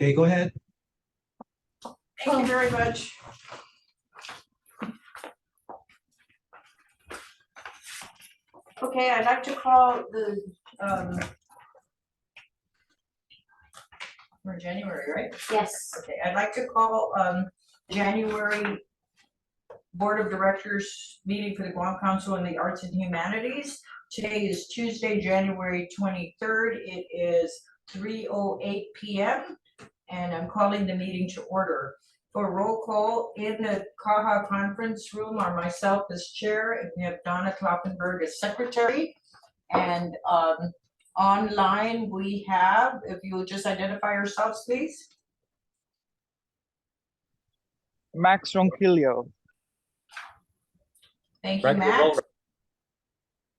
Okay, go ahead. Thank you very much. Okay, I'd like to call the, for January, right? Yes. Okay, I'd like to call, January Board of Directors meeting for the Guam Council on the Arts and Humanities. Today is Tuesday, January 23rd. It is 3:08 p.m. and I'm calling the meeting to order. For roll call, in the CAHA conference room are myself as chair, and we have Donna Kloppenberg as secretary. And online we have, if you would just identify yourselves, please. Max Ronquillo. Thank you, Frank Matt. Revolver.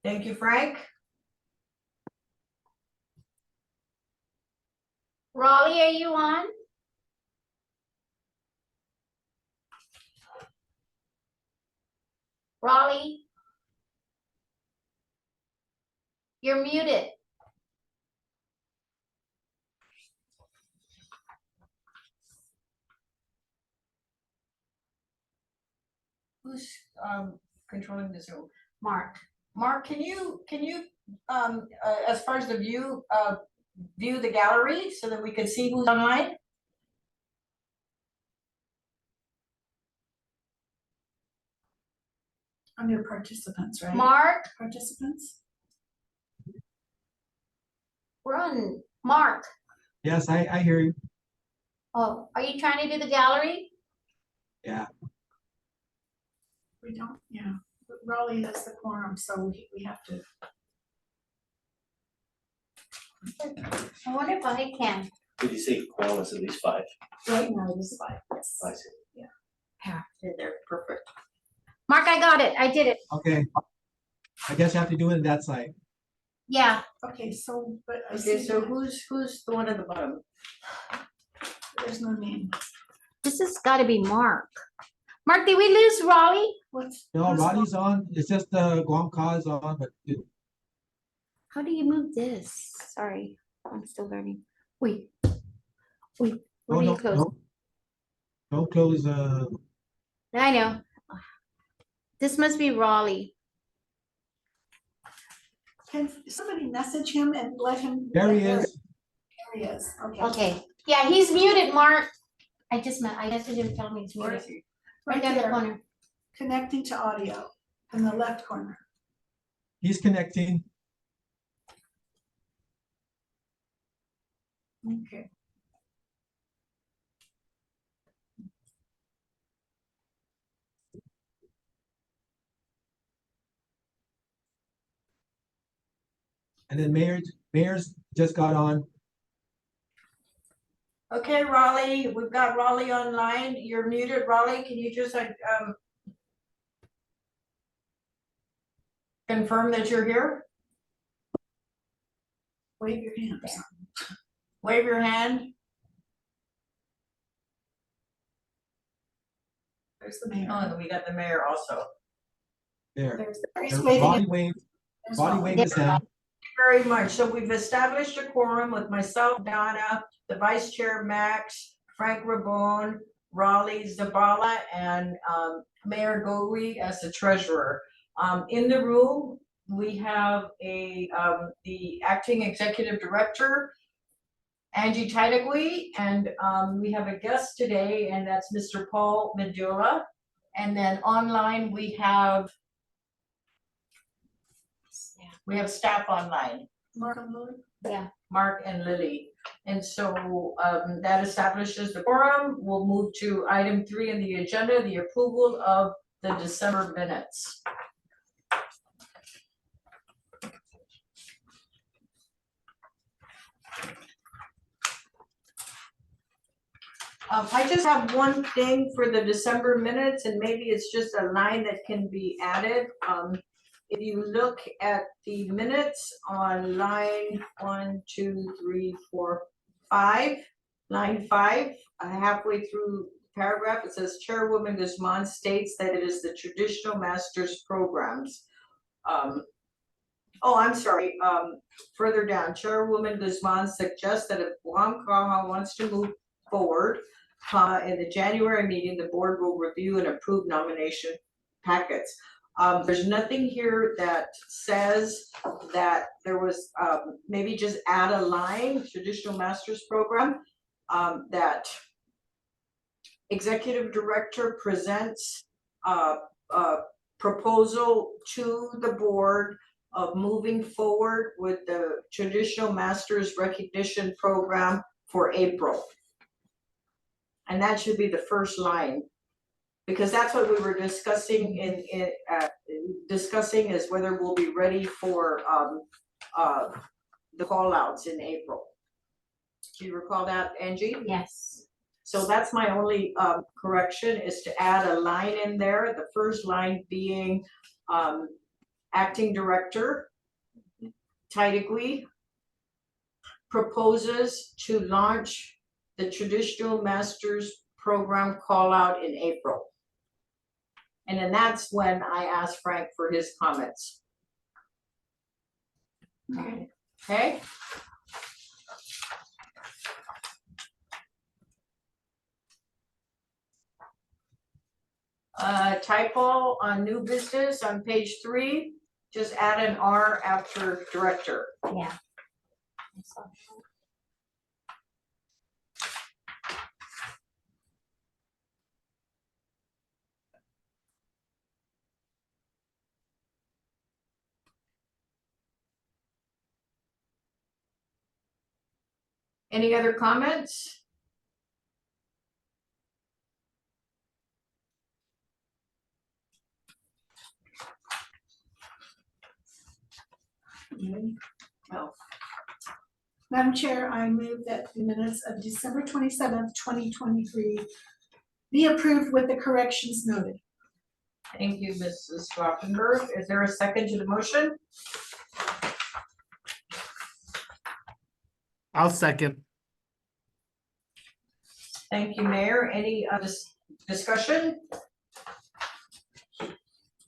Thank you, Frank. Raleigh, are you on? Raleigh? You're muted. Who's controlling the Zoom? Mark. Mark, can you as far as the view view the gallery so that we can see who's online? Under participants, right? Mark, Participants? we're on Mark. Yes, I hear you. Oh, are you trying to do the gallery? Yeah. We don't, yeah. Raleigh has the quorum, so we have to. I wonder if I can. Did you say quorum is at least 5? Right now, it is 5. Yes. I see. Yeah, they're perfect. Mark, I got it. I did it. Okay. I guess you have to do it on that side. Yeah. Okay, so, but I Okay, see so that who's the one at the bottom? there's no name. This has got to be Mark. Mark, did we lose Raleigh? What's? No, who's- Roddy's on. It's just the Guam Ka is on, but How do you move this? Sorry, I'm still learning. Wait. Wait, where do you close? no. Don't close. I know. This must be Raleigh. Can somebody message him and let him? There he let- is. There he is, okay. Okay. Yeah, he's muted, Mark. I messaged him telling me he's Where muted. is he? Right down the there, corner. connecting to audio in the left corner. He's connecting. Okay. And then Mayor's just got on. Okay, Raleigh, we've got Raleigh online. You're muted, Raleigh. Can you just confirm that you're here? Wave your hands. Wave your hand. There's the mayor. Oh, and we got the mayor also. There. He's waving. Roddy waved. There's Roddy Raleigh. waved his hand. Very much. So we've established a quorum with myself, Donna, the vice chair, Max, Frank Rabone, Raleigh Zabala, and Mayor Gowi as the treasurer. In the room, we have the acting executive director, Angie Tidegui, and we have a guest today, and that's Mr. Paul Medula. And then online, we have staff online. Mark and Lily. Yeah. Mark and Lily. And so that establishes the quorum. We'll move to item 3 in the agenda, the approval of the December minutes. I just have one thing for the December minutes, and maybe it's just a line that can be added. If you look at the minutes on line 1, 2, 3, 4, 5, line 5, halfway through the paragraph, it says Chairwoman Guzman states that it is the traditional master's programs. Oh, I'm sorry, further down, Chairwoman Guzman suggests that if Guam CAHA wants to move forward. In the January meeting, the board will review and approve nomination packets. There's nothing here that says that there was, maybe just add a line, traditional master's program, that executive director presents a proposal to the board of moving forward with the traditional master's recognition program for April. And that should be the first line, because that's what we were discussing discussing is whether we'll be ready for the call outs in April. Do you recall that, Angie? Yes. So that's my only correction, is to add a line in there, the first line being acting director Taitigui proposes to launch the traditional master's program call out in April. And then that's when I asked Frank for his comments. Okay? Typo on new business on page 3, just add an R after director. Yeah. Any other comments? No. Madam Chair, I move that the minutes of December 27th, 2023 be approved with the corrections noted. Thank you, Mrs. Rothenberg. Is there a second to the motion? I'll second. Thank you, Mayor. Any discussion?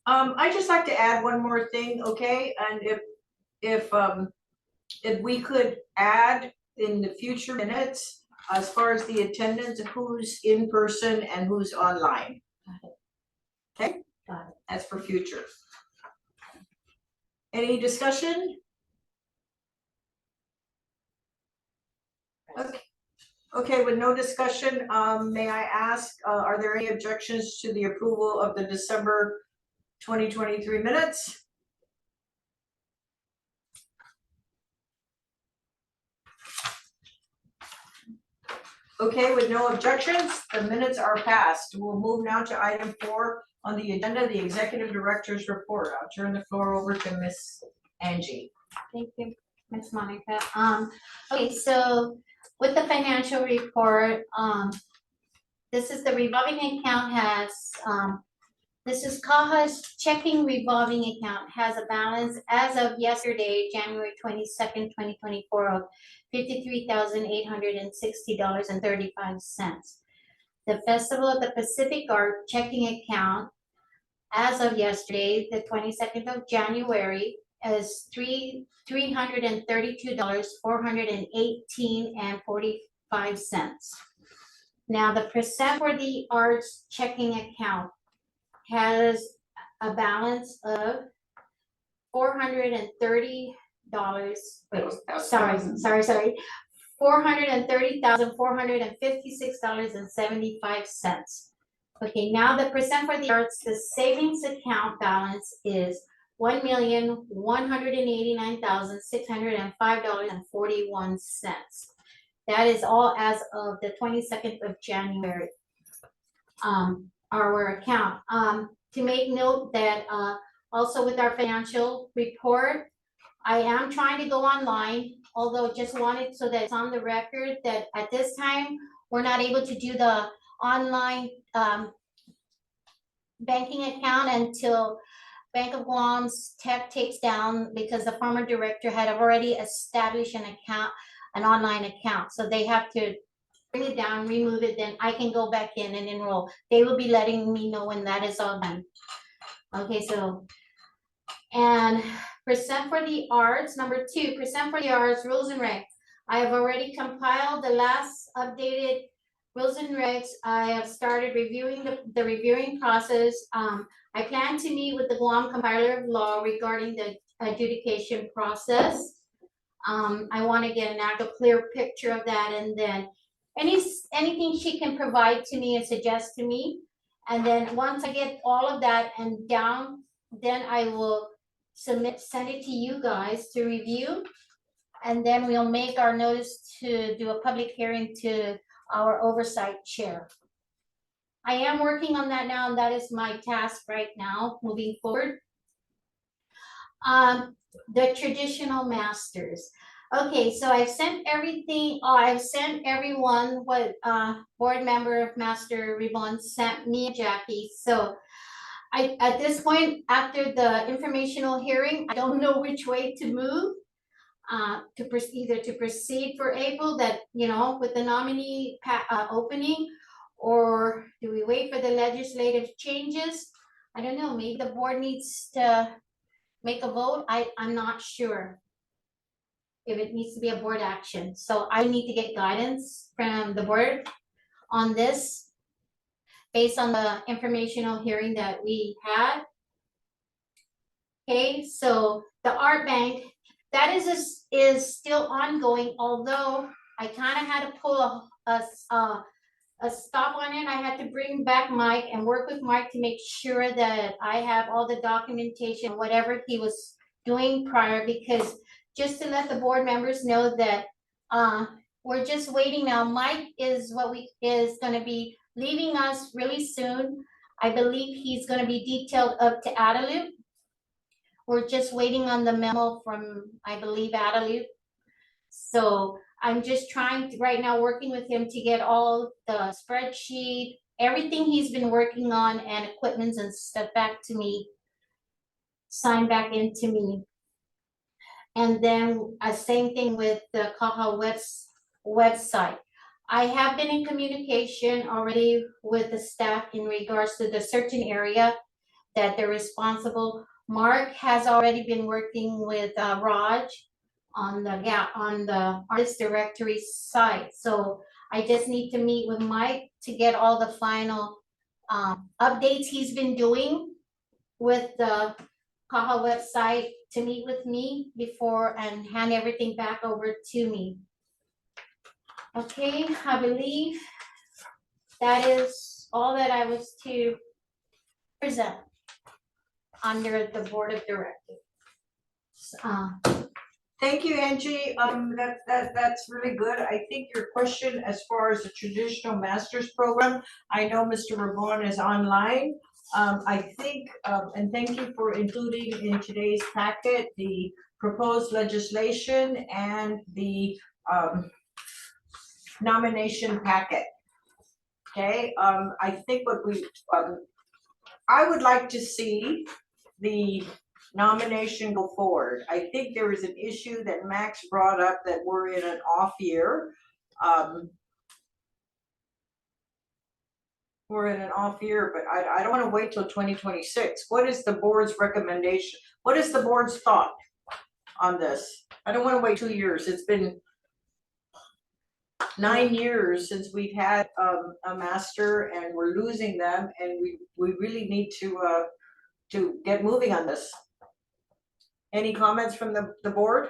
I'd just like to add one more thing, okay? And if we could add in the future minutes, as far as the attendance, who's in person and who's online. Okay? Got it. That's for future. Any discussion? Okay. Okay, with no discussion, may I ask, are there any objections to the approval of the December 2023 minutes? Okay, with no objections, the minutes are passed. We'll move now to item 4 on the agenda, the executive director's report. I'll turn the floor over to Miss Angie. Thank you, Ms. Monica. Okay, so with the financial report, this is the revolving account has, this is CAHA's checking revolving account has a balance as of yesterday, January 22nd, 2024 of $53,860.35. The Festival of the Pacific Art checking account as of yesterday, the 22nd of January, is $300,418.45. Now, the percent for the arts checking account has a balance of $430. $430,456.75. Okay, now the percent for the arts, the savings account balance is $1,189,605.41. That is all as of the 22nd of January. Our account. To make note that also with our financial report, I am trying to go online, although just wanted so that it's on the record that at this time, we're not able to do the online banking account until Bank of Guam's tech takes down, because the former director had already established an account, an online account. So they have to bring it down, remove it, then I can go back in and enroll. They will be letting me know when that is all done. Okay, so, and percent for the arts, number 2, percent for the arts, rules and regs. I have already compiled the last updated rules and regs. I have started reviewing the reviewing process. I plan to meet with the Guam compiler of law regarding the adjudication process. I want to get an actual clear picture of that, and then anything she can provide to me and suggest to me. And then once I get all of that and down, then I will send it to you guys to review. And then we'll make our notice to do a public hearing to our oversight chair. I am working on that now, and that is my task right now, moving forward. The traditional masters. Okay, so I've sent everything, I've sent everyone what board member Master Ribon sent me and Jackie. So at this point, after the informational hearing, I don't know which way to move. Either to proceed for April, that, you know, with the nominee opening, or do we wait for the legislative changes? I don't know, maybe the board needs to make a vote. I'm not sure if it needs to be a board action. So I need to get guidance from the board on this based on the informational hearing that we had. Okay, so the art bank, that is still ongoing, although I kind of had to pull a stop on it. I had to bring back Mike and work with Mike to make sure that I have all the documentation, whatever he was doing prior, because just to let the board members know that we're just waiting now. Mike is gonna be leaving us really soon. I believe he's gonna be detailed up to Adelup. We're just waiting on the memo from, I believe, Adelup. So I'm just trying to, right now, working with him to get all the spreadsheet, everything he's been working on, and equipments and stuff back to me, signed back into me. And then same thing with the CAHA website. I have been in communication already with the staff in regards to the certain area that they're responsible. Mark has already been working with Raj on the artist directory site. So I just need to meet with Mike to get all the final updates he's been doing with the CAHA website, to meet with me before and hand everything back over to me. Okay, I believe that is all that I was to present under the board of directors. Thank you, Angie. That's really good. I think your question as far as the traditional master's program, I know Mr. Rabon is online. I think, and thank you for including in today's packet the proposed legislation and the nomination packet. Okay, I think what I would like to see the nomination go forward. I think there is an issue that Max brought up, that we're in an off year. We're in an off year, but I don't want to wait till 2026. What is the board's recommendation? What is the board's thought on this? I don't want to wait 2 years. It's been 9 years since we've had a master, and we're losing them, and we really need to get moving on this. Any comments from the board?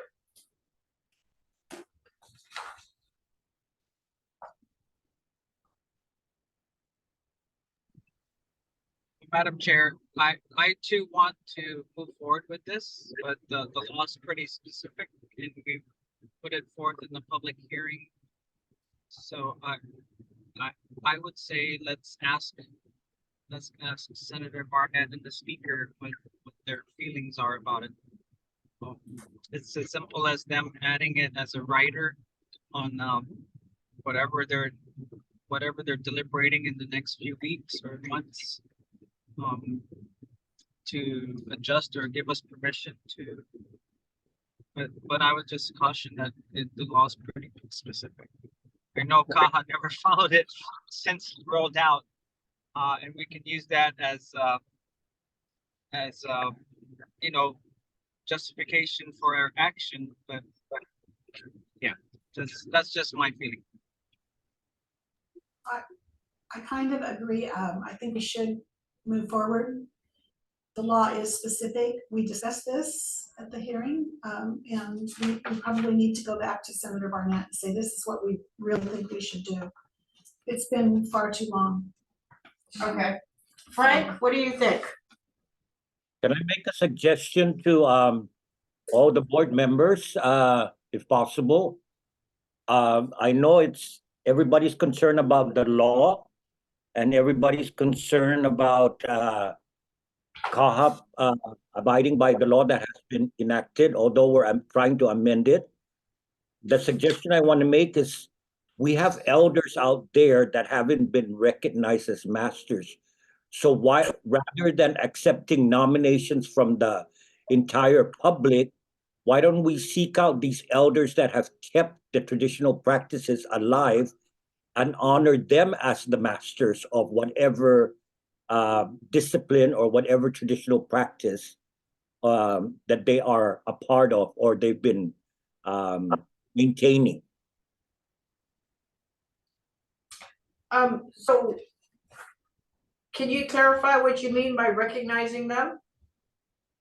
Madam Chair, I too want to move forward with this, but the law is pretty specific, and we put it forth in the public hearing. So I would say let's ask Senator Barnett and the speaker what their feelings are about it. It's as simple as them adding it as a writer on whatever they're deliberating in the next few weeks or months, to adjust or give us permission to. But I would just caution that the law is pretty specific. I know CAHA never followed it since rolled out, and we can use that as you know, justification for our action. But yeah, that's just my feeling. I kind of agree. I think we should move forward. The law is specific. We discussed this at the hearing, and we probably need to go back to Senator Barnett and say, this is what we really think we should do. It's been far too long. Okay. Frank, what do you think? Can I make a suggestion to all the board members, if possible? I know everybody's concerned about the law and everybody's concerned about CAHA abiding by the law that has been enacted, although I'm trying to amend it. The suggestion I want to make is we have elders out there that haven't been recognized as masters. So why, rather than accepting nominations from the entire public, why don't we seek out these elders that have kept the traditional practices alive and honor them as the masters of whatever discipline or whatever traditional practice that they are a part of or they've been maintaining. So can you clarify what you mean by recognizing them?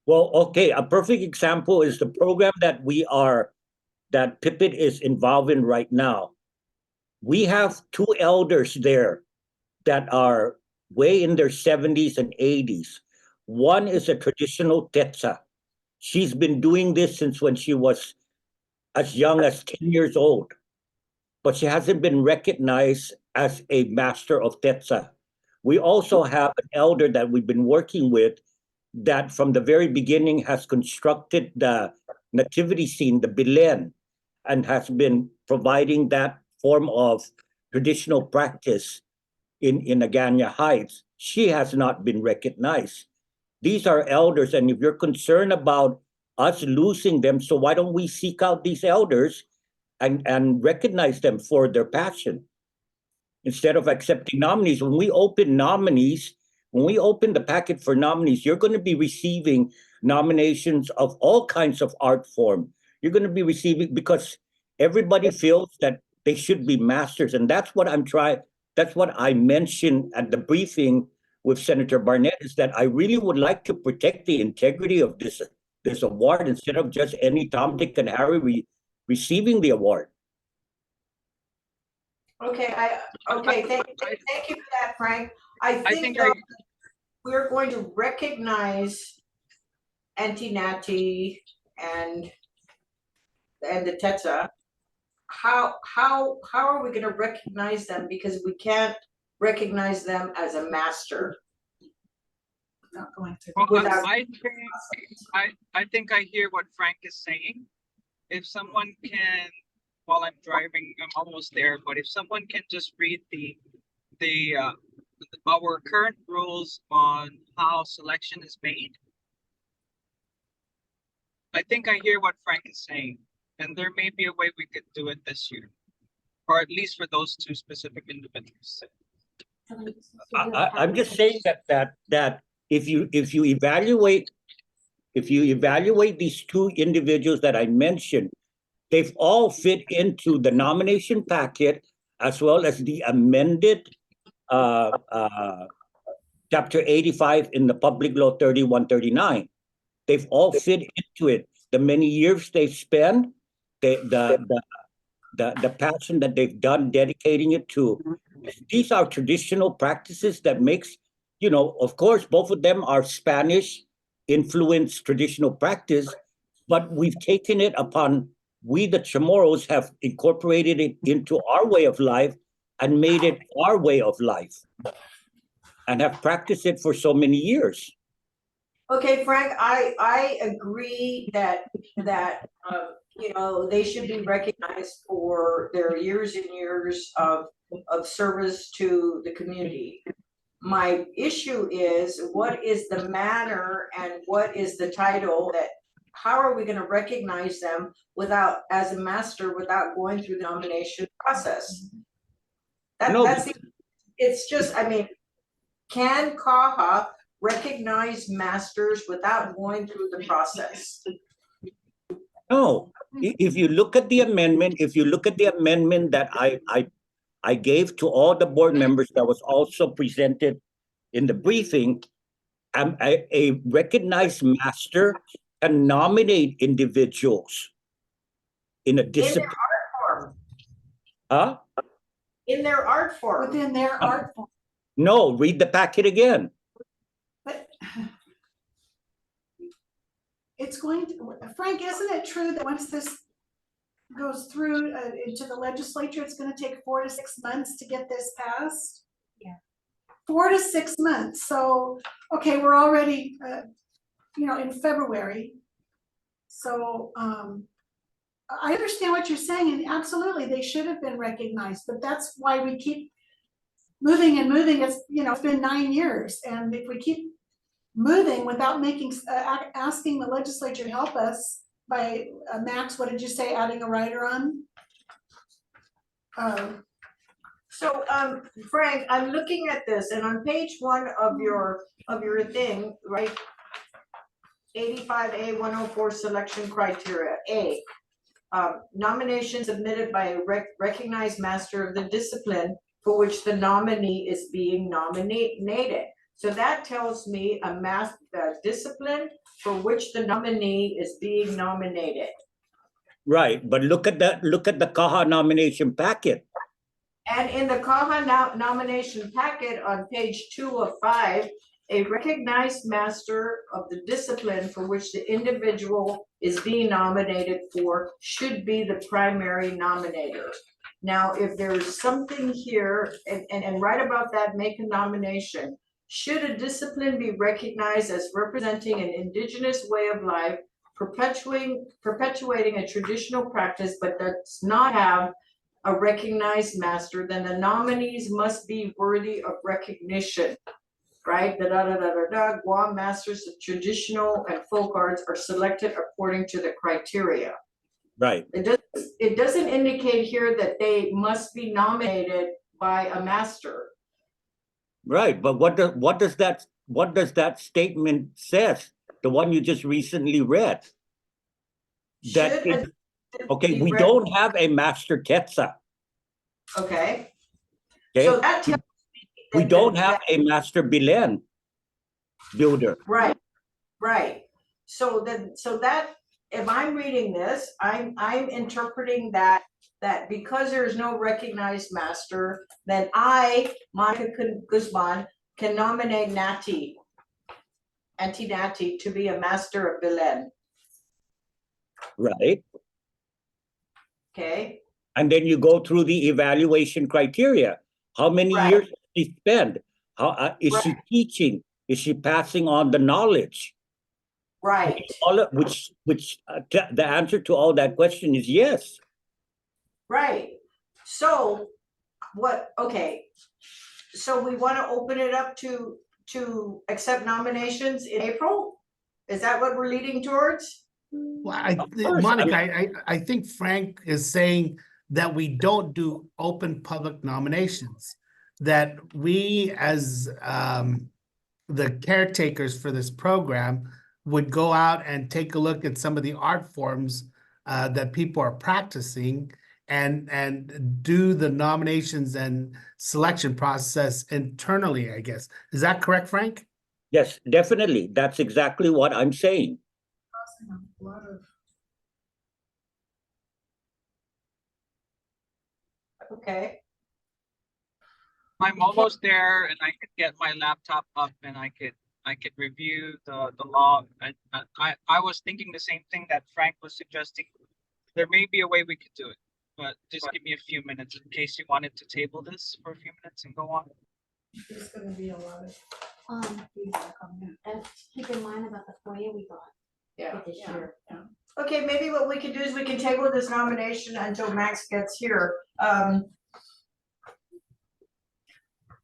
Well, okay, a perfect example is the program that that Pippin is involved in right now. We have 2 elders there that are way in their 70s and 80s. One is a traditional Tetsa. She's been doing this since when she was as young as 10 years old, but she hasn't been recognized as a master of Tetsa. We also have an elder that we've been working with that from the very beginning has constructed the nativity scene, the Belen, and has been providing that form of traditional practice in Agana Heights. She has not been recognized. These are elders, and if you're concerned about us losing them, so why don't we seek out these elders and recognize them for their passion? Instead of accepting nominees, when we open the packet for nominees, you're going to be receiving nominations of all kinds of art form. You're going to be receiving, because everybody feels that they should be masters. And that's what that's what I mentioned at the briefing with Senator Barnett, is that I really would like to protect the integrity of this award instead of just any Tom, Dick, and Harry receiving the award. Okay, thank you for that, Frank. I think we're going to recognize Auntie Natty and the Tetsa. How are we gonna recognize them? Because we can't recognize them as a master. Without going through. Well, I think I hear what Frank is saying. If someone can, while I'm driving, I'm almost there, but if someone can just read our current rules on how selection is made, I think I hear what Frank is saying, and there may be a way we could do it this year, or at least for those 2 specific individuals. I'm just saying that if you evaluate these 2 individuals that I mentioned, they've all fit into the nomination packet as well as the amended Chapter 85 in the Public Law 3139. They've all fit into it. The many years they've spent, the passion that they've done dedicating it to. These are traditional practices that makes, of course, both of them are Spanish influenced traditional practice, but we've taken it upon, we the Chamorros have incorporated it into our way of life and made it our way of life and have practiced it for so many years. Okay, Frank, I agree that they should be recognized for their years and years of service to the community. My issue is, what is the manner and what is the title how are we going to recognize them as a master without going through the nomination process? It's just, can CAHA recognize masters without going through the process? No, if you look at the amendment, that I gave to all the board members that was also presented in the briefing, a recognized master can nominate individuals in a In their discipline. art form, Huh? in their art form. Within their art form, No, read the packet again. but it's going to, Frank, isn't it true that once this goes through into the legislature, it's gonna take 4 to 6 months to get this passed? Yeah. 4 to 6 months, so, okay, we're already, in February. So, I understand what you're saying, and absolutely, they should have been recognized, but that's why we keep moving and moving. It's been 9 years, and if we keep moving without asking the legislature to help us by, Max, what did you say, adding a rider on? So, Frank, I'm looking at this, and on page 1 of your thing, right? 85A 104 selection criteria, A. Nomination submitted by a recognized master of the discipline for which the nominee is being nominated. So that tells me the discipline for which the nominee is being nominated. Right, but look at the CAHA nomination packet. And in the CAHA nomination packet on page 2 of 5, a recognized master of the discipline for which the individual is being nominated for should be the primary nominator. Now, if there's something here, and right about that, make a nomination. Should a discipline be recognized as representing an indigenous way of life, perpetuating a traditional practice, but does not have a recognized master, then the nominees must be worthy of recognition, right? Guam masters of traditional and folk arts are selected according to the criteria. Right. It doesn't indicate here that they must be nominated by a master. Right, but what does that statement says? The one you just recently read. That Should a is, okay, be we rec- don't have a master Quetzal. Okay, Okay, so that tells me we that- don't that- have a master Bilen builder. Right. So that, if I'm reading this, I'm interpreting that because there is no recognized master, then I, Monica Guzman, can nominate Auntie Natty to be a master of Belen, Right, okay? and then you go through the evaluation criteria. How many Right. years does she spend? How is she teaching? Is she passing on the knowledge? Right. The answer to all that question is yes. Right, so so we wanna open it up to accept nominations in April? Is that what we're leading towards? Well, course, Monica, I think Frank is saying that we don't do open public nominations. That we, as the caretakers for this program, would go out and take a look at some of the art forms that people are practicing and do the nominations and selection process internally, I guess. Is that correct, Frank? Yes, definitely. That's exactly what I'm saying. Okay, I'm almost there and I could get my laptop up and I could review the law. I was thinking the same thing that Frank was suggesting. There may be a way we could do it, but just give me a few minutes in case you wanted to table this for a few minutes and go on. There's gonna be a lot of feedback on that. And keep in mind about the FOIA we got yeah. for this year. Okay, maybe what we can do is we can table this nomination until Max gets here.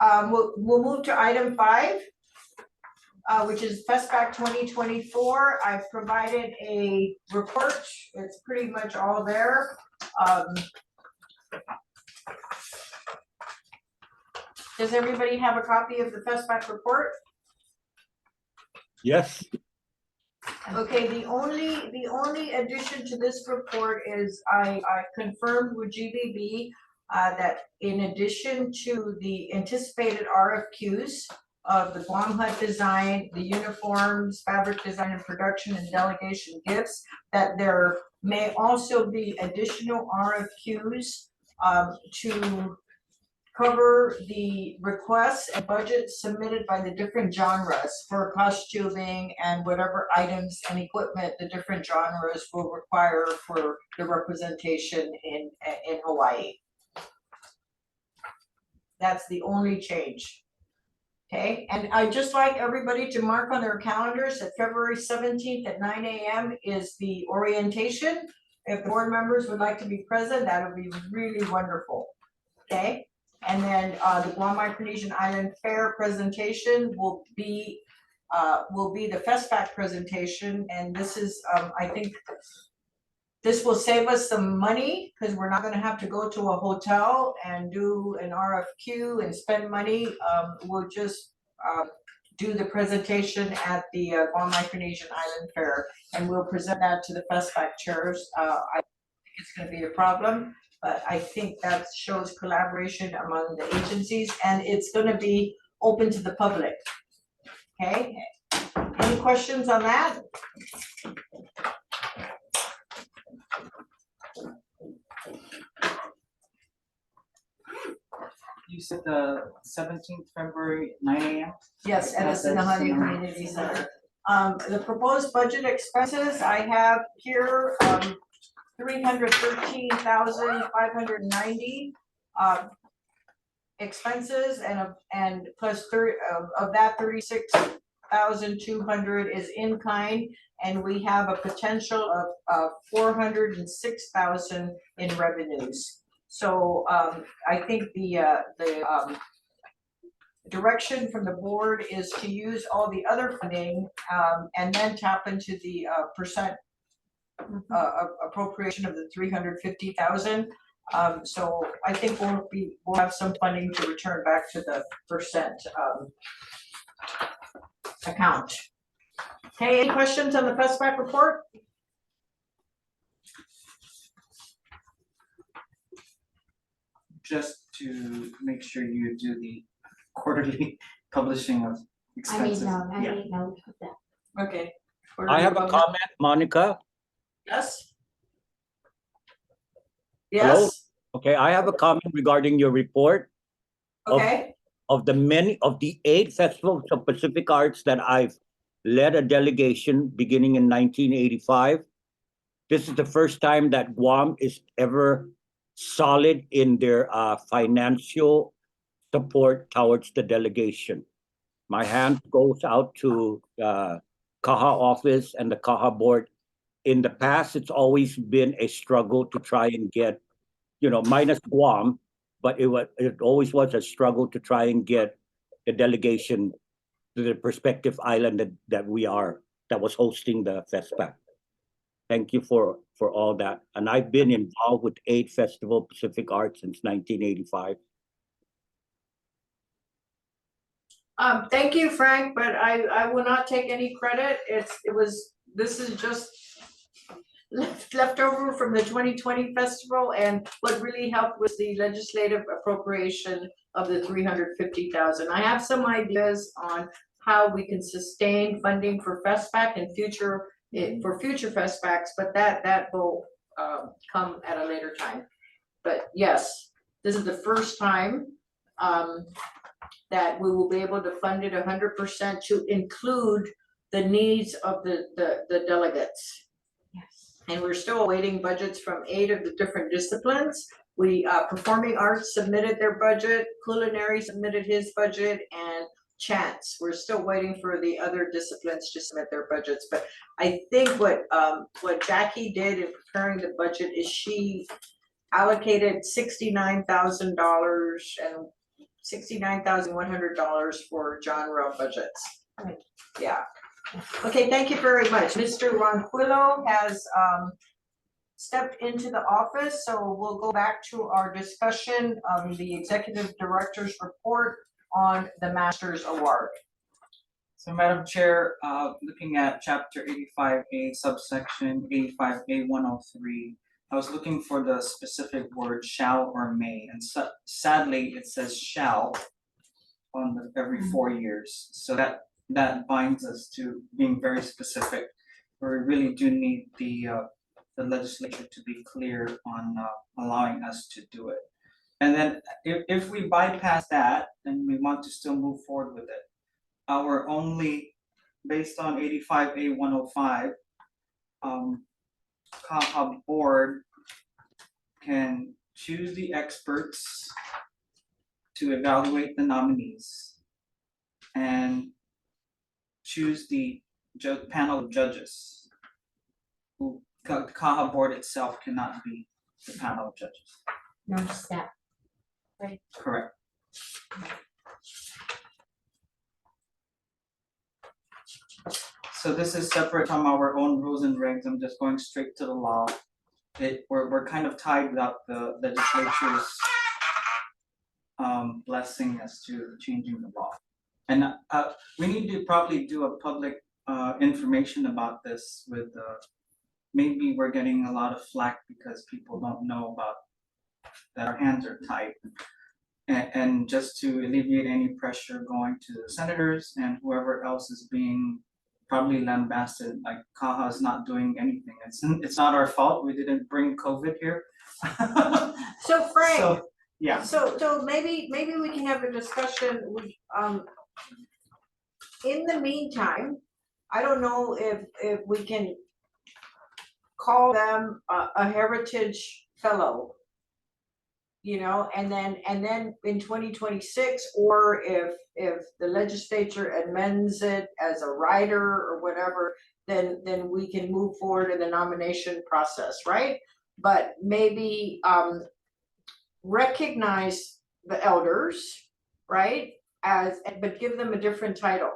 We'll move to item 5, which is FESPAC 2024. I've provided a report. It's pretty much all there. Does everybody have a copy of the FESPAC report? Yes. Okay, the only addition to this report is I confirmed with GBB that in addition to the anticipated RFQs of the Guam hut design, the uniforms, fabric design and production, and delegation gifts, that there may also be additional RFQs to cover the requests and budgets submitted by the different genres for costuming and whatever items and equipment the different genres will require for the representation in Hawaii. That's the only change. Okay, and I'd just like everybody to mark on their calendars that February 17th at 9 a.m. is the orientation. If the board members would like to be present, that would be really wonderful. Okay, and then the Guam Micronesian Island Fair presentation will be the FESPAC presentation, and this is I think this will save us some money because we're not going to have to go to a hotel and do an RFQ and spend money. We'll just do the presentation at the Guam Micronesian Island Fair, and we'll present that to the FESPAC chairs. I think it's going to be a problem, but I think that shows collaboration among the agencies, and it's going to be open to the public. Okay, any questions on that? You said the 17th February, 9 a.m.? Yes, and it's in the Honey Community Center. The proposed budget expenses I have here, 313,590 expenses, and plus 30 of that 36,200 is in kind, and we have a potential of 406,000 in revenues. So I think the direction from the board is to use all the other funding and then tap into the percent appropriation of the 350,000. So I think we'll have some funding to return back to the percent account. Okay, any questions on the FESPAC report? Just to make sure you do the quarterly publishing of I expenses. made note of that. Okay. I have a comment, Monica. Yes? Hello? Yes, Okay, I have a comment regarding your report okay, of the 8 festivals of Pacific Arts that I've led a delegation beginning in 1985. This is the first time that Guam is ever solid in their financial support towards the delegation. My hand goes out to CAHA office and the CAHA board. In the past, it's always been a struggle to try and get, minus Guam, but it always was a struggle to try and get the delegation to the prospective island that was hosting the FESPAC. Thank you for all that. And I've been involved with 8 Festival Pacific Arts since 1985. thank you, Frank, but I will not take any credit. This is just left over from the 2020 festival, and what really helped was the legislative appropriation of the 350,000. I have some ideas on how we can sustain funding for FESPAC and for future FESPACs, but that will come at a later time. But yes, this is the first time that we will be able to fund it 100% to include the needs of the delegates. Yes. And we're still awaiting budgets from 8 of the different disciplines. Performing arts submitted their budget, culinary submitted his budget, and chants. We're still waiting for the other disciplines to submit their budgets. But I think what Jackie did in preparing the budget is she allocated $69,000 and $69,100 for genre budgets. Right. Yeah. Okay, thank you very much. Mr. Ronquillo has stepped into the office, so we'll go back to our discussion of the executive director's report on the master's award. So Madam Chair, looking at chapter 85A, subsection 85A 103, I was looking for the specific word shall or may, and sadly, it says shall on every 4 years. So that binds us to being very specific, where we really do need the legislature to be clear on allowing us to do it. And then if we bypass that and we want to still move forward with it, our only, based on 85A 105, CAHA board can choose the experts to evaluate the nominees and choose the panel of judges. Who the CAHA board itself cannot be the panel of judges. No staff. Correct. So this is separate from our own rules and regs. I'm just going straight to the law. We're kind of tied without the legislature's blessing as to changing the law. And we need to probably do a public information about this with maybe we're getting a lot of flack because people don't know about that our hands are tied. And just to alleviate any pressure going to the senators and whoever else is being probably lambasted, like CAHA is not doing anything. It's not our fault. We didn't bring COVID here. So Frank, So, yeah. so maybe we can have a discussion with, in the meantime, I don't know if we can call them a heritage fellow. You know, and then in 2026, or if the legislature amends it as a rider or whatever, then we can move forward in the nomination process, right? But maybe recognize the elders, right? But give them a different title.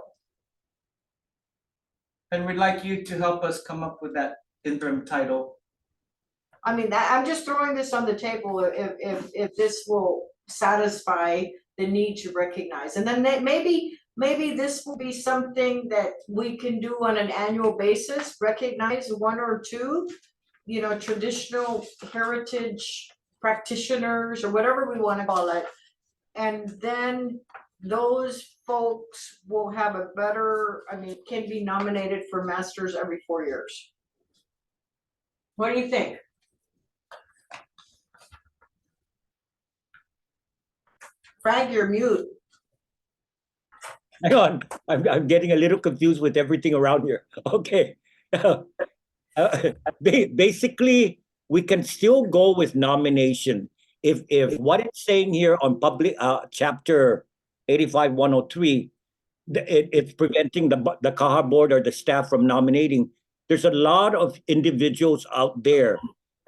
And we'd like you to help us come up with that interim title. I mean, I'm just throwing this on the table if this will satisfy the need to recognize. And then maybe this will be something that we can do on an annual basis, recognize 1 or 2, you know, traditional heritage practitioners or whatever we want to call it. And then those folks will have a better, I mean, can be nominated for masters every 4 years. What do you think? Frank, you're mute. Hang on, I'm getting a little confused with everything around here. Okay. Basically, we can still go with nomination if what it's saying here on public chapter 85-103, it's preventing the CAHA board or the staff from nominating. There's a lot of individuals out there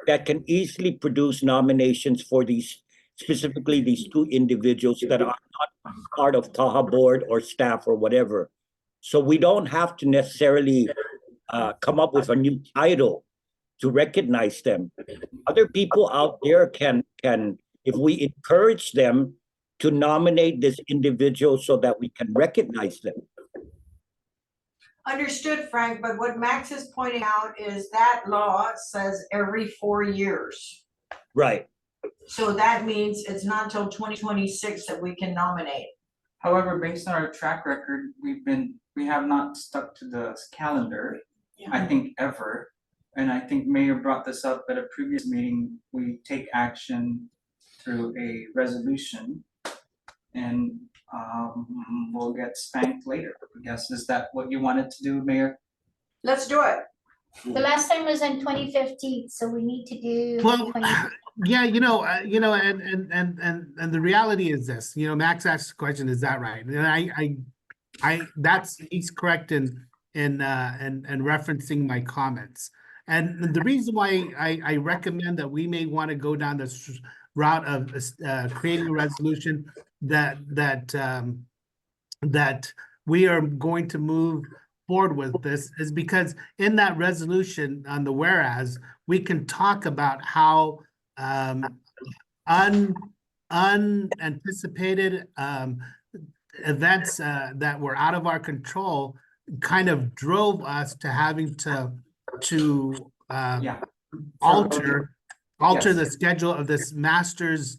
that can easily produce nominations for these, specifically these 2 individuals that are not part of CAHA board or staff or whatever. So we don't have to necessarily come up with a new title to recognize them. Other people out there can, if we encourage them to nominate this individual so that we can recognize them. Understood, Frank, but what Max is pointing out is that law says every 4 years. Right. So that means it's not until 2026 that we can nominate. However, based on our track record, we have not stuck to the calendar, I think, ever. And I think Mayor brought this up at a previous meeting. We take action through a resolution and we'll get spanked later. I guess, is that what you wanted to do, Mayor? Let's do it. The last time was in 2015, so we need to do. Well, 20 yeah, and the reality is this, Max asked the question, is that right? And he's correct in referencing my comments. And the reason why I recommend that we may want to go down this route of creating a resolution that we are going to move forward with this is because in that resolution on the whereas, we can talk about how unanticipated events that were out of our control kind of drove us to having to alter alter Yes. the schedule of this masters,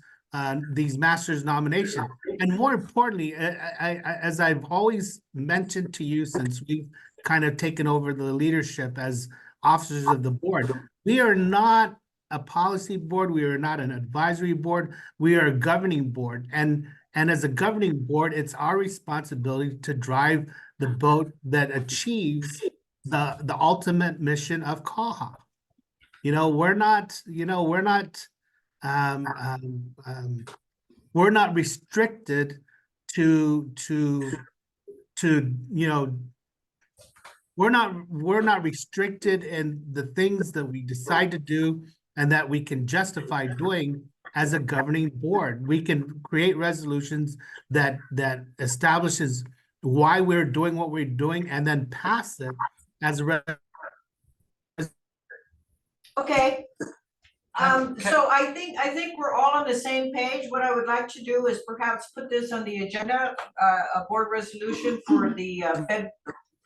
these masters nomination. And more importantly, as I've always mentioned to you since we've kind of taken over the leadership as officers of the board, we are not a policy board, we are not an advisory board, we are a governing board. And as a governing board, it's our responsibility to drive the boat that achieves the ultimate mission of CAHA. We're not we're not restricted to we're not restricted in the things that we decide to do and that we can justify doing as a governing board. We can create resolutions that establishes why we're doing what we're doing and then pass it as a Okay. So I think we're all on the same page. What I would like to do is perhaps put this on the agenda, a board resolution for the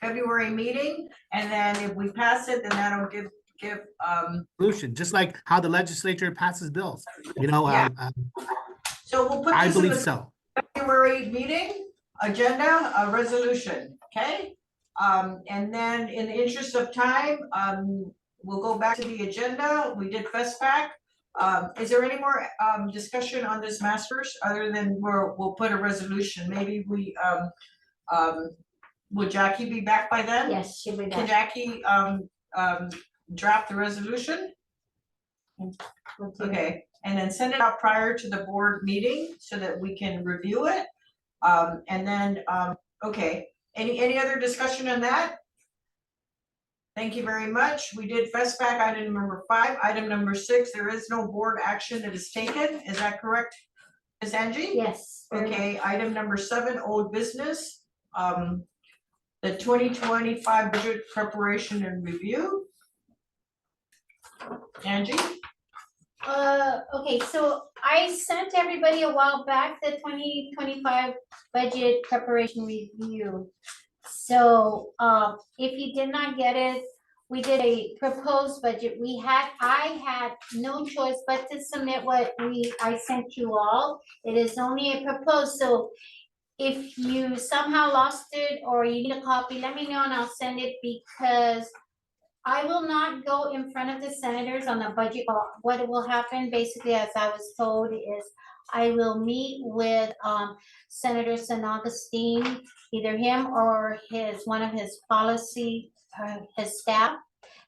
February meeting. And then if we pass it, then that'll give solution, just like how the legislature passes bills. Yeah. So we'll put I this in believe the so. February meeting agenda, a resolution, okay? And then in the interest of time, we'll go back to the agenda. We did FESPAC. Is there any more discussion on this masters other than we'll put a resolution? Maybe will Jackie be back by then? Yes, she'll be Can back. Jackie draft the resolution? Okay, and then send it out prior to the board meeting so that we can review it. And then, okay, any other discussion on that? Thank you very much. We did FESPAC item number 5. Item number 6, there is no board action that is taken. Is that correct, Ms. Angie? Yes. Okay, item number 7, old business. The 2025 budget preparation and review. Angie? Okay, so I sent everybody a while back the 2025 budget preparation review. So, if you did not get it, we did a proposed budget. I had no choice but to submit what I sent you all. It is only a proposed, so if you somehow lost it or you need a copy, let me know and I'll send it, because I will not go in front of the senators on the budget. What will happen, basically, as I was told, is I will meet with Senator San Augustine, either him or one of his policy, his staff,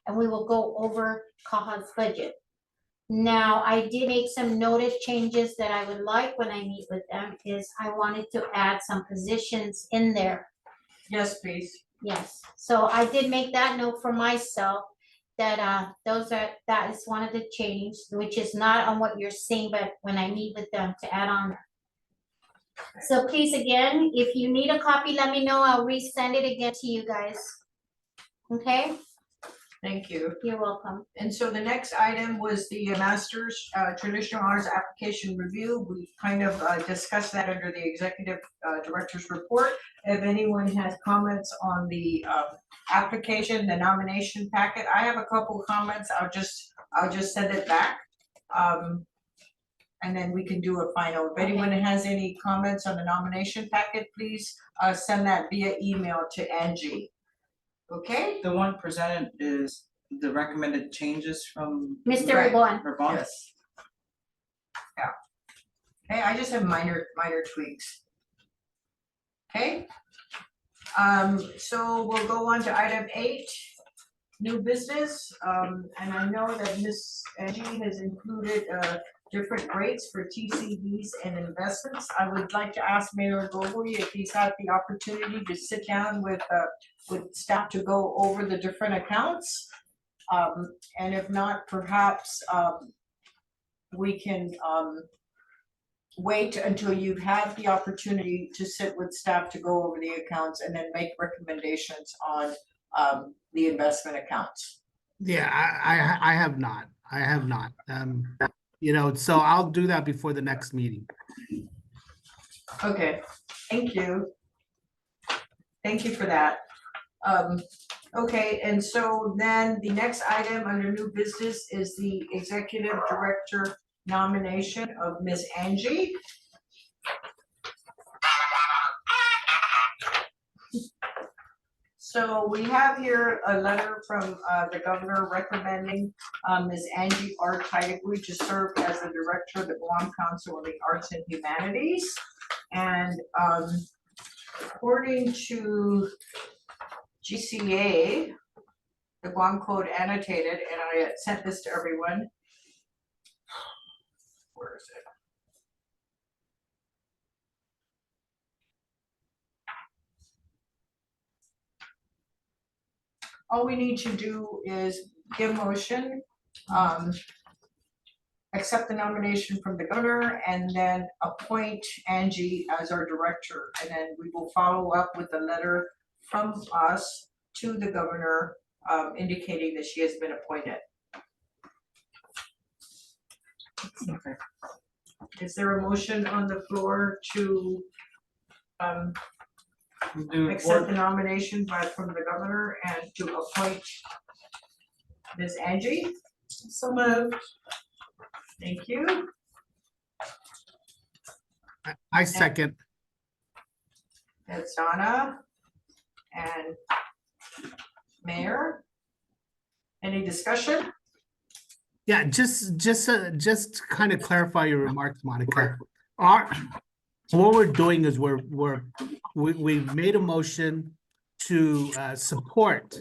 and we will go over CAHA's budget. Now, I did make some noted changes that I would like when I meet with them, is I wanted to add some positions in there. Yes, please. Yes, so I did make that note for myself, that that is one of the changes, which is not on what you're seeing, but when I meet with them to add on. So please, again, if you need a copy, let me know. I'll resend it again to you guys. Okay, Thank you. you're welcome. And so the next item was the Master's Traditional Honors Application Review. We kind of discussed that under the Executive Director's Report. If anyone has comments on the application, the nomination packet, I have a couple of comments. I'll just send it back. And then we can do a final. If anyone has any comments on the nomination packet, please send that via email to Angie. Okay? The one presented is the recommended changes from Mr. Right. Rebon. Ravon. Yes. Yeah. Okay, I just have minor tweaks. Okay. So we'll go on to item 8, new business. And I know that Ms. Angie has included different rates for TCVs and investments. I would like to ask Mayor Gogoy if he's had the opportunity to sit down with staff to go over the different accounts. And if not, perhaps we can wait until you've had the opportunity to sit with staff to go over the accounts and then make recommendations on the investment accounts. Yeah, I have not. I have not. So I'll do that before the next meeting. Okay, thank you. Thank you for that. Okay, and so then the next item under new business is the executive director nomination of Ms. Angie. So we have here a letter from the governor recommending Ms. Angie R. Titagui to serve as the director of the Guam Council of the Arts and Humanities. And according to GCA, the Guam Code annotated, and I had sent this to everyone. Where is it? All we need to do is give motion, accept the nomination from the governor, and then appoint Angie as our director. And then we will follow up with a letter from us to the governor indicating that she has been appointed. Okay. Is there a motion on the floor to Do accept board, the nomination from the governor and to appoint Ms. Angie? So moved. Thank you. I second. That's Donna and Mayor. Any discussion? Yeah, just to kind of clarify your remarks, Monica. What we're doing is we've made a motion to support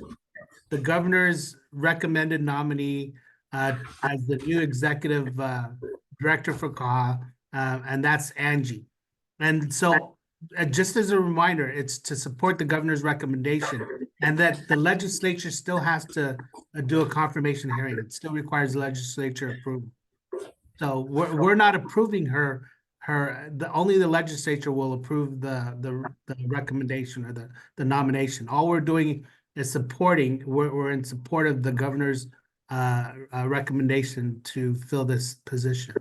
the governor's recommended nominee as the new executive director for CAHA, and that's Angie. And so, just as a reminder, it's to support the governor's recommendation, and that the legislature still has to do a confirmation hearing. It still requires legislature approval. So we're not approving her. Only the legislature will approve the recommendation or the nomination. All we're doing is supporting. We're in support of the governor's recommendation to fill this position.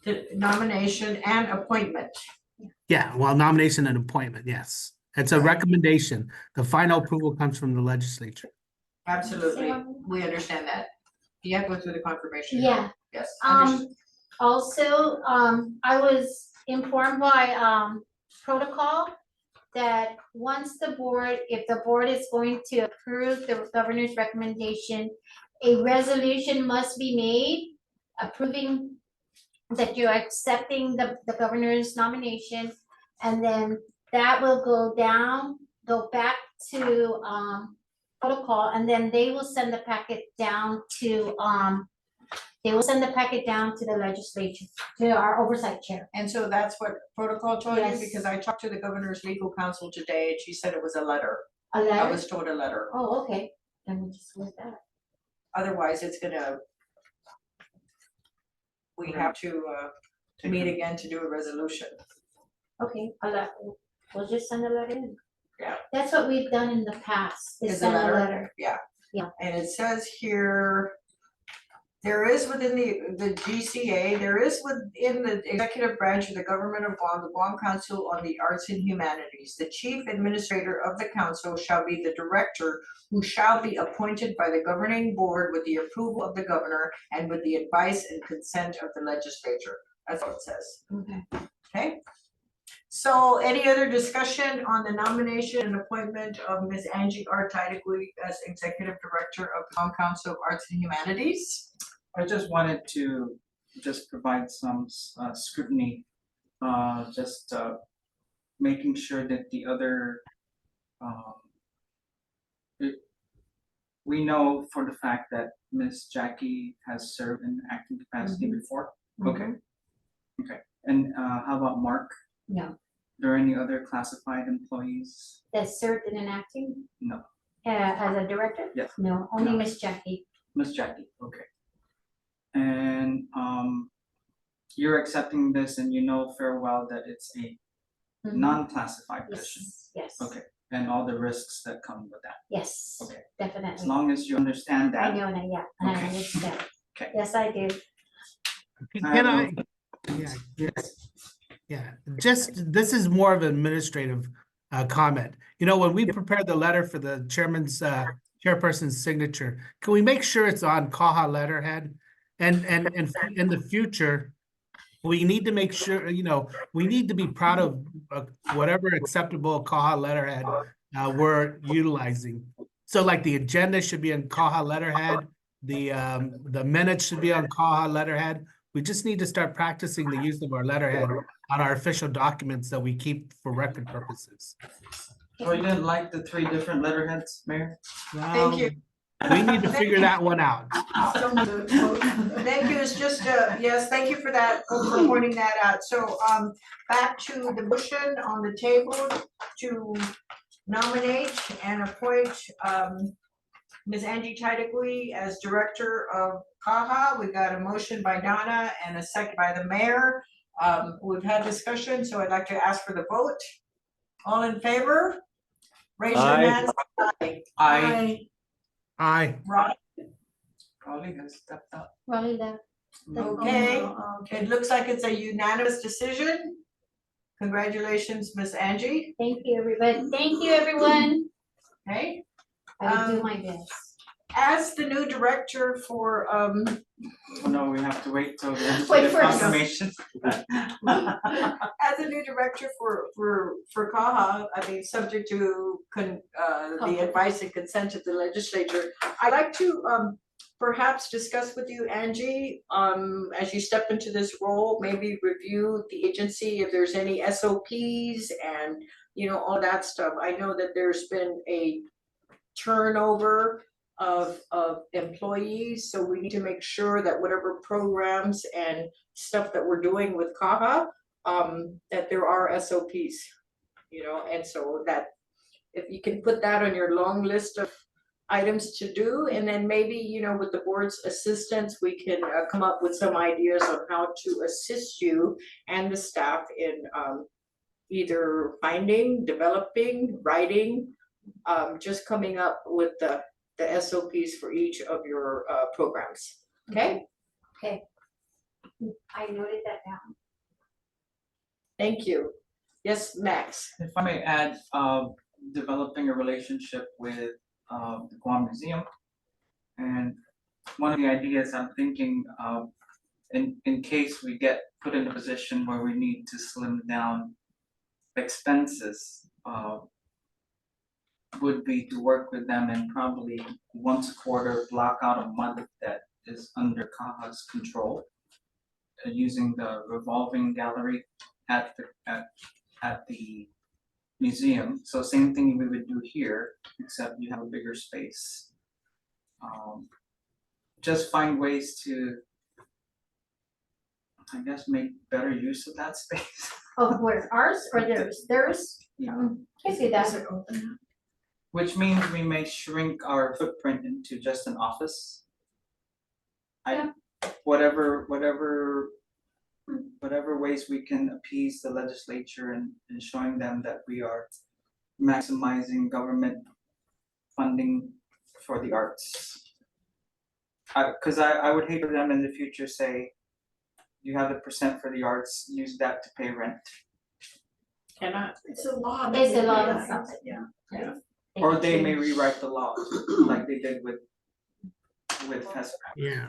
The nomination and appointment. Yeah, well, nomination and appointment, yes. It's a recommendation. The final approval comes from the legislature. Absolutely, we understand that. You have to go through the confirmation. Yeah. Yes. Also, I was informed by protocol that once if the board is going to approve the governor's recommendation, a resolution must be made approving that you're accepting the governor's nomination, and then that will go back to protocol, and then they will send the packet down to the legislature, to our oversight chair. And so that's what protocol told you, Yes. because I talked to the governor's legal counsel today and she said it was a letter. A I letter? was told a letter. Oh, okay, then we just list that. Otherwise, we have to meet again to do a resolution. Okay, we'll just send a letter in. Yeah. That's what we've done in the past, is Is a send a letter? letter. And it says here, there is within the GCA, there is within the executive branch of the government of Guam, the Guam Council on the Arts and Humanities. The chief administrator of the council shall be the director, who shall be appointed by the governing board with the approval of the governor and with the advice and consent of the legislature. That's what it says. Okay. Okay? So any other discussion on the nomination and appointment of Ms. Angie R. Titagui as executive director of the Guam Council of Arts and Humanities? I just wanted to provide some scrutiny, making sure that the other, we know for the fact that Ms. Jackie has served in acting capacity before. Okay. Okay. And how about Mark? No, Are there any other classified employees? that served in an acting? No. As a director? Yes. No, only No. Miss Jackie. Ms. Jackie, okay. And you're accepting this and you know very well that it's a Mhm. non-classified position. Yes, yes. Okay, and all the risks that come with that. Yes, Okay. As definitely. long as you understand I that. know, and yeah, and I Okay. understand. Okay. Yes, I do. Can I? Yeah, this is more of an administrative comment. You know, when we prepared the letter for the chairman's chairperson's signature. Can we make sure it's on CAHA letterhead? And in the future, we need to make sure, we need to be proud of whatever acceptable CAHA letterhead we're utilizing. So like the agenda should be on CAHA letterhead, the minutes should be on CAHA letterhead. We just need to start practicing the use of our letterhead on our official documents that we keep for record purposes. Oh, you didn't like the 3 different letterheads, Mayor? Thank you. We need to figure that one out. Thank you, it's just, yes, thank you for that, for pointing that out. So, back to the motion on the table to nominate and appoint, Ms. Angie Chidegui as Director of CAHA. We got a motion by Donna and a second by the mayor. We've had discussion, so I'd like to ask for the vote. All in favor? Raise your Aye. hands. Aye. Aye. Right, Raleigh has stepped up. Raleigh left. okay. It looks like it's a unanimous decision. Congratulations, Miss Angie. Thank you, everybody. Thank you, everyone. Okay, I will do my best. as the new director for, Oh, no, we have to wait till the Wait for it. confirmation. as a new director for CAHA, I mean, subject to the advice and consent of the legislature, I'd like to perhaps discuss with you, Angie, as you step into this role, maybe review the agency, if there's any SOPs and, all that stuff. I know that there's been a turnover of employees, so we need to make sure that whatever programs and stuff that we're doing with CAHA, that there are SOPs, and so that if you can put that on your long list of items to do, and then maybe, with the board's assistance, we can come up with some ideas on how to assist you and the staff in either finding, developing, writing, just coming up with the SOPs for each of your programs, okay? Okay. I noted that down. Thank you. Yes, Max? If I may add, developing a relationship with the Guam Museum. And one of the ideas I'm thinking of, in case we get put in a position where we need to slim down expenses, would be to work with them and probably once a quarter block out a month that is under CAHA's control, using the revolving gallery at the museum. So same thing we would do here, except you have a bigger space. Just find ways to, I guess, make better use of that space. Oh, where, ours or theirs? Theirs? Yeah. I see that. Which means we may shrink our footprint into just an office. Whatever ways we can appease the legislature and showing them that we are maximizing government funding for the arts. Cause I would hate for them in the future say, you have the percent for the arts, use that to pay rent. Cannot. It's a law. It's a law that's Yeah. something. Yeah. Or they may rewrite the law like they did with FESPAC. Yeah.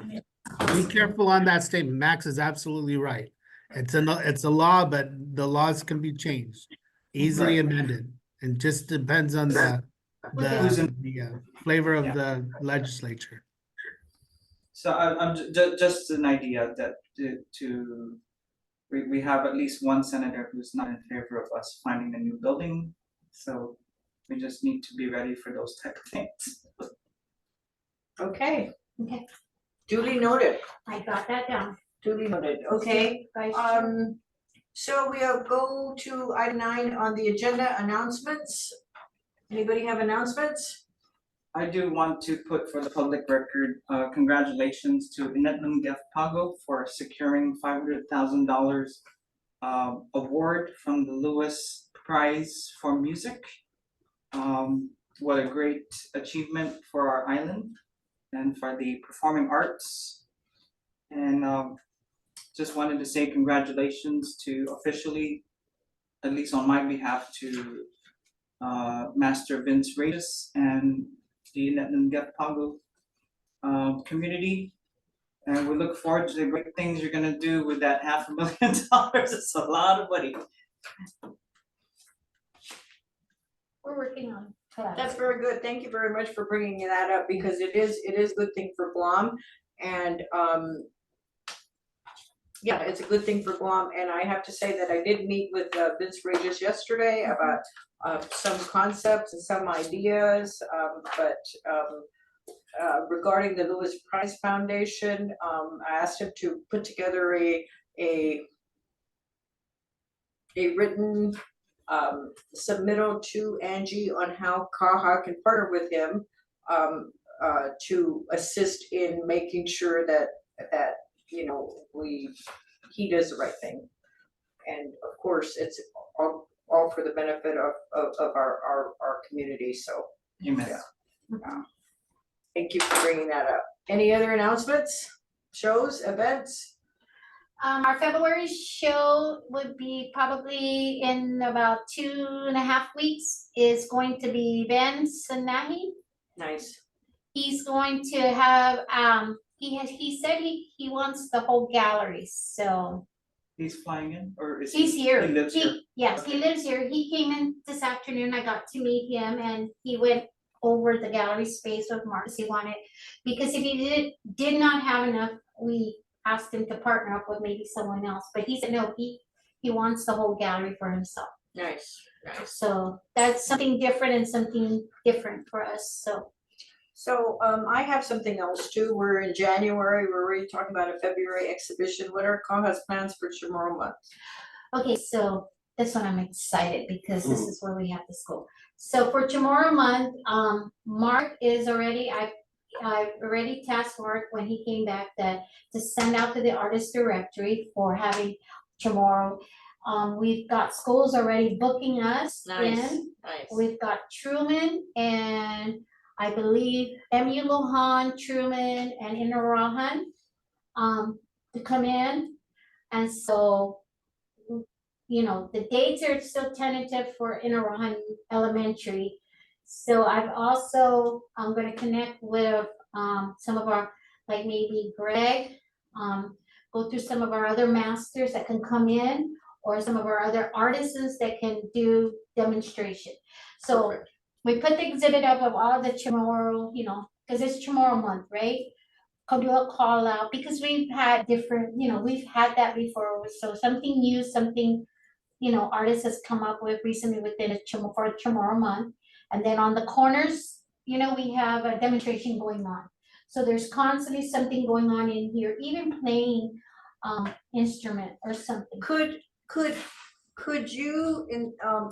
Be careful on that statement. Max is absolutely right. It's a law, but the laws can be changed, easily amended. And just depends on the flavor of the legislature. So I'm just an idea that we have at least one senator who's not in favor of us finding a new building. So we just need to be ready for those type of things. Okay. Okay. Duly noted, I got that down. duly noted, okay. Vice Chair. So we'll go to item 9 on the agenda, announcements. Anybody have announcements? I do want to put for the public record, congratulations to Inetlan Pago for securing $500,000 award from the Lewis Prize for Music. What a great achievement for our island and for the performing arts. And just wanted to say congratulations to officially, at least on my behalf, to Master Vince Reyes and the Nangapago community. And we look forward to the great things you're gonna do with that $500,000. It's a lot of money. We're working on it. That's very good. Thank you very much for bringing that up because it is a good thing for Guam. And yeah, it's a good thing for Guam. And I have to say that I did meet with Vince Regis yesterday about some concepts and some ideas. But regarding the Lewis Price Foundation, I asked him to put together a written submittal to Angie on how CAHA can partner with him to assist in making sure that you know he does the right thing, and of course it's all for the benefit of our community. So Amen. yeah. Thank you for bringing that up. Any other announcements, shows, events? Our February show would be probably in about 2.5 weeks, is going to be Ben Sanahi. Nice. He's going to have, he said he wants the whole gallery, so He's flying in, or is he's here. He lives here. Yes, he lives here. He came in this afternoon. I got to meet him and he went over the gallery space with Marcus. He wanted, because if he did not have enough, we asked him to partner up with maybe someone else, but he said no, he wants the whole gallery for himself. Nice, nice. So that's something different and something different for us, So I have something else too. We're in January. We're already talking about a February exhibition. What are CAHA's plans for tomorrow month? okay, so this one I'm excited because this is where we have to go. So for tomorrow month, Mark is already, I've already tasked Mark when he came back to send out to the artist directory for having tomorrow. We've got schools already booking us Nice, in. nice. We've got Truman and I believe MU Lohan, Truman, and Inarahan to come in. And so, you know, the dates are still tentative for Inarahan Elementary. So I'm gonna connect with some of our, like maybe Greg, go through some of our other masters that can come in, or some of our other artisans that can do demonstration. So Perfect. we put the exhibit up of all the tomorrow, you know, because it's tomorrow month, right? Come do a call out, because we've had different, you know, we've had that before. So something new, something, you know, artist has come up with recently within for tomorrow month. And then on the corners, you know, we have a demonstration going on. So there's constantly something going on in here, even playing instrument or something. Could you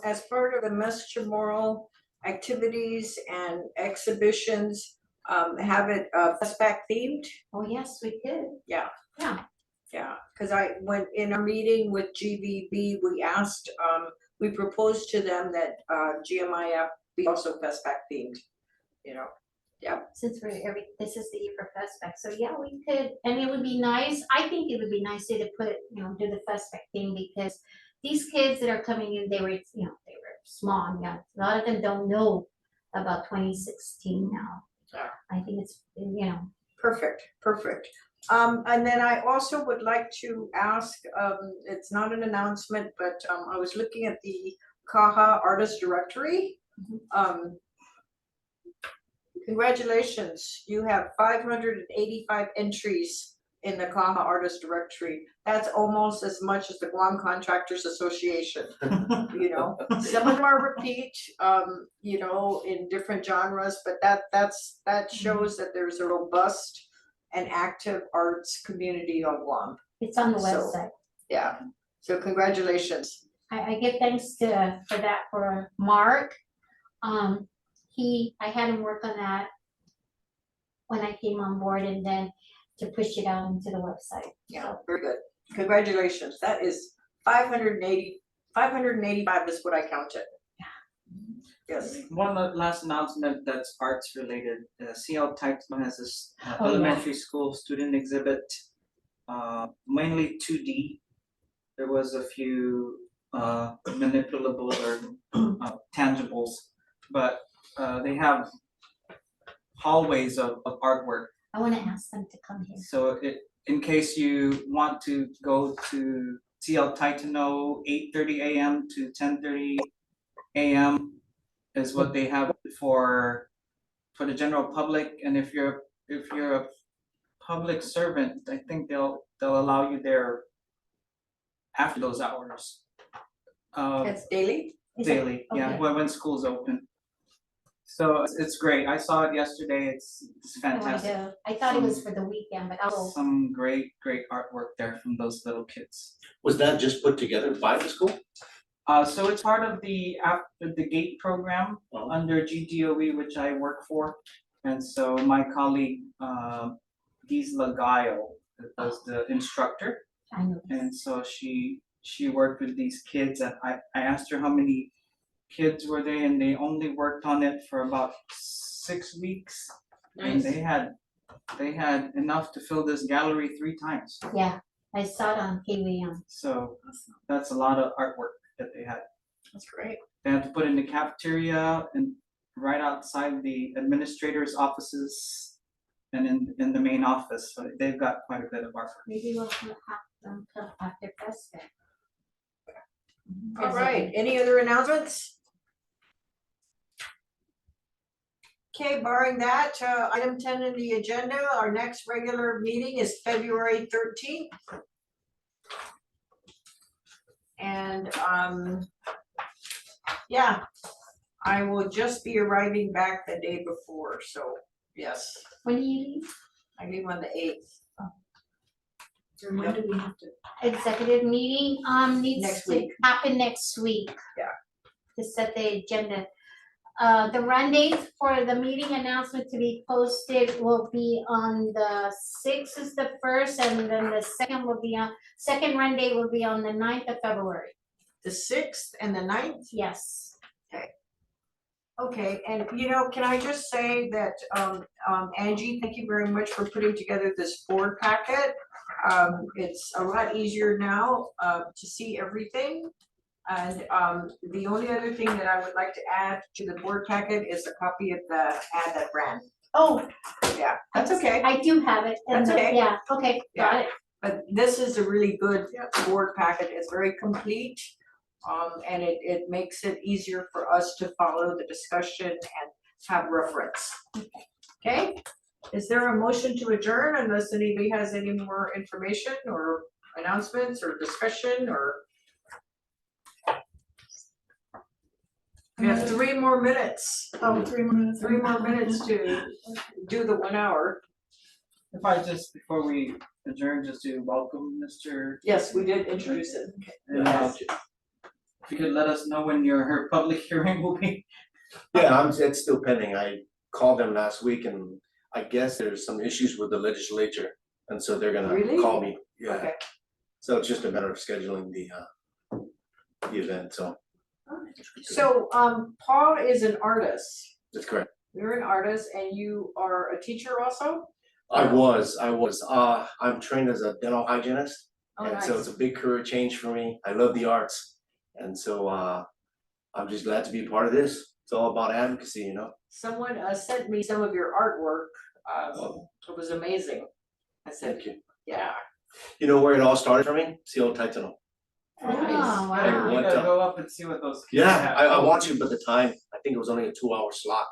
as part of the Mes Chamorro activities and exhibitions, have it festback themed? Oh, yes, we did. Yeah. Yeah. Yeah, because I went in our meeting with GVB, we asked, we proposed to them that GMIF be also festback themed, you know. Since this is the year for Festback, so yeah, we could, and it would be nice, I think it would be nice to put, you know, do the Festback thing, because these kids that are coming in, they were small, yeah, a lot of them don't know about 2016 now. Yeah. I think it's, you know. Perfect, perfect. And then I also would like to ask, it's not an announcement, but I was looking at the CAHA artist directory. Congratulations, you have 585 entries in the CAHA artist directory. That's almost as much as the Guam Contractors Association. You know, some of them are repeat, you know, in different genres, but that shows that there's a robust and active arts community on Guam. It's on the So, website. Yeah, so congratulations. I give thanks for Mark. I had him work on that when I came on board, and then to push it out into the website. Yeah, very good. Congratulations. That is 585 is what I counted. Yes. One last announcement that's arts related. CL Taichman has this yeah. elementary school student exhibit, mainly 2D. There was a few manipulables or tangibles, but they have hallways of artwork. I wanna ask them to come here. So in case you want to go to CL Titano, 8:30 a.m. to 10:30 a.m. is what they have for the general public, and if you're a public servant, I think they'll allow you there after those hours. It's daily? Is it- Daily, yeah, okay. when school's open. So it's great. I saw it yesterday. It's No fantastic. idea. I thought it was for the weekend, but I'll, Some great artwork there from those little kids. Was that just put together by the school? So it's part of the GATE program Oh. under GDOE, which I work for. And so my colleague, Gisela Gaio, was the instructor. I know. And so she worked with these kids, and I asked her how many kids were they, and they only worked on it for about 6 weeks. And they had enough to fill this gallery 3 times. Yeah, I saw it on TV. So that's a lot of artwork that they had. That's great. They had to put in the cafeteria and right outside the administrator's offices and in the main office. So they've got quite a bit of artwork. Maybe we'll have them come after Prescott. All right, any other announcements? Okay, barring that, item 10 in the agenda, our next regular meeting is February 13th. And, yeah, I will just be arriving back the day before, so, yes, When do you leave? I leave on the 8th. And when do we have to? Executive meeting, needs Next to week. happen next week. Yeah. To set the agenda. The run date for the meeting announcement to be posted will be on the 6th is the first, and then the second will be second run date will be on the 9th of February. The 6th and the 9th? Yes. Okay, and can I just say that, Angie, thank you very much for putting together this board packet. It's a lot easier now, to see everything. And, the only other thing that I would like to add to the board packet is a copy of the ad that ran. Oh, Yeah, that's okay, I do have it. That's okay. Yeah, okay, got it. but this is a really good board packet. It's very complete. And it makes it easier for us to follow the discussion and have reference. Okay, is there a motion to adjourn unless anybody has any more information or announcements or discussion or? We have 3 more minutes, Oh, 3 more minutes. 3 more minutes to do the 1 hour. If I just, before we adjourn, just to welcome Mr. Yes, we did introduce it. And, if you could let us know when your public hearing will be. Yeah, it's still pending. I called them last week and I guess there's some issues with the legislature. And so they're gonna Really? call me, yeah. Okay. So it's just a matter of scheduling the event, so. So, Paul is an artist. That's correct. You're an artist and you are a teacher also? I was, I'm trained as a dental hygienist. Oh, And nice. so it's a big career change for me. I love the arts. And so I'm just glad to be a part of this. It's all about advocacy, Someone sent me some of your artwork. Oh. It was amazing. I said, Thank you. yeah. You know where it all started for me? CL Titano. Oh, Nice. wow. You What gotta the- go up and see what those kids Yeah, have. I watched it, but the time, I think it was only a 2-hour slot.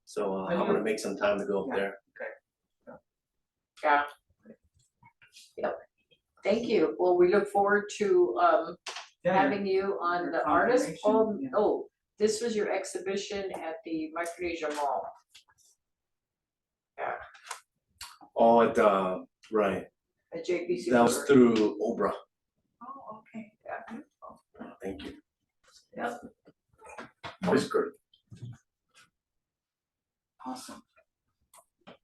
So Are I'm you- gonna make some time to go up Yeah. there. Yeah. Yep. Thank you. Well, we look forward to Yeah, having you on your the artist. confirmation, yeah. Oh, this was your exhibition at the Micronesia Mall. Oh, right, At JPC. that was through Obra. Oh, okay. Yeah. Oh, thank you. Yep. That was good. Awesome.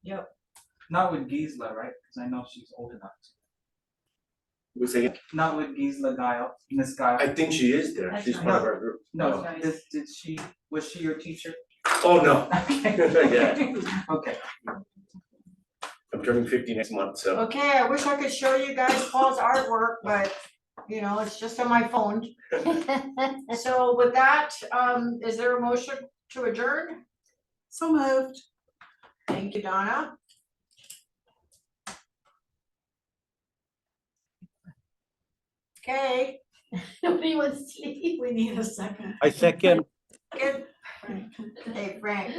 Yep. Not with Gisela, right? Because I know she's old enough. We say, Not with Gisela Guile, Miss Guile. I think she is there. That's She's nice. part of our group. No, Nice. was she your teacher? Oh, no, Okay. Yeah. Okay. I'm turning 50 next month, so. Okay, I wish I could show you guys Paul's artwork, but it's just on my phone. So with that, is there a motion to adjourn? So moved. Thank you, Donna. Okay, Nobody wants to leave. We need a second. I second. good. Right. Hey, Frank.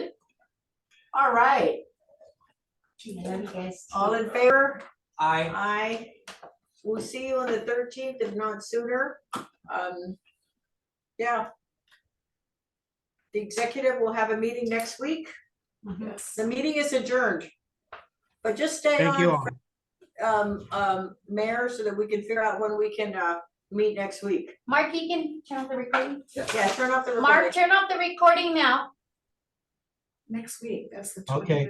All right, I love you guys. all in favor? I Aye. We'll see you on the 13th, if not sooner. Yeah. The executive will have a meeting next week. Yes. The meeting is adjourned. But just stay Thank you on, all. Mayor, so that we can figure out when we can, meet next week. Mark, you can turn off the recording. Yeah, turn off the recording. Mark, turn off the recording now. Next week, that's the Okay. 29th.